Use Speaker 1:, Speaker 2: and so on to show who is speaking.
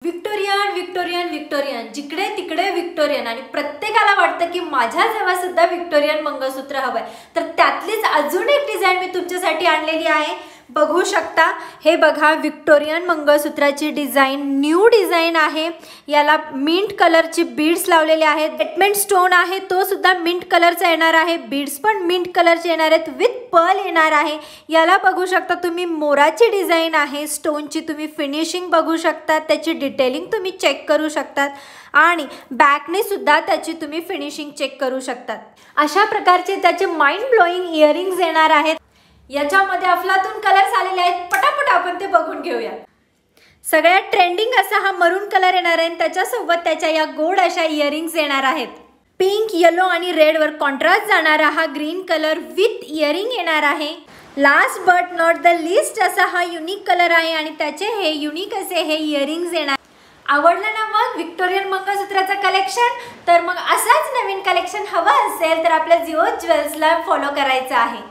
Speaker 1: Victorian Victorian Victorian जिकडे तिकडे Victorian आणि प्रत्येकाला वाटतं की माझ्याजवळ सुद्धा विक्टोरियन मंगळसूत्र हवंय। तर त्यातलीच अजून एक डिझाइन मी तुमच्यासाठी आणलेली आहे। बघू शकता, हे बघा विक्टोरियन मंगळसूत्राची डिझाइन, न्यू डिझाइन आहे। याला मिंट कलरची बीड्स लावलेले आहेत। एटमेंट स्टोन आहे तो सुद्धा मिंट कलरचा येणार आहे। बीड्स पण मिंट कलरचे येणार आहेत, विथ पर्ल येणार आहे। याला बघू शकता तुम्ही मोराची डिझाइन आहे। स्टोनची तुम्ही फिनिशिंग बघू शकता, त्याची डिटेलिंग तुम्ही चेक करू शकतात आणि बॅकने सुद्धा त्याची तुम्ही फिनिशिंग चेक करू शकतात। अशा प्रकारचे त्याचे माइंड ब्लोइंग इयरिंग्स येणार आहेत। याच्यामध्ये अफलातून कलर्स आलेले आहेत, पटापट आपण ते बघून घेऊया। सगळ्यात ट्रेंडिंग असा हा मरून कलर येणार आहे, त्याच्यासोबत त्याच्या या गोल्ड अशा इयरिंग्स येणार आहेत। पिंक, येलो आणि रेड वर कॉन्ट्रास्ट जाणारा हा ग्रीन कलर विथ इयरिंग येणार आहे। Last but not the list असा हा युनिक कलर आहे आणि त्याचे हे युनिक असे हे इयरिंग्स येणार। आवडलं ना मग विक्टोरियन मंगळसूत्राचं कलेक्शन? तर मग असाच नवीन कलेक्शन हवं असेल तर आपल्या जिओ ज्वेल्सला फॉलो करायचं आहे।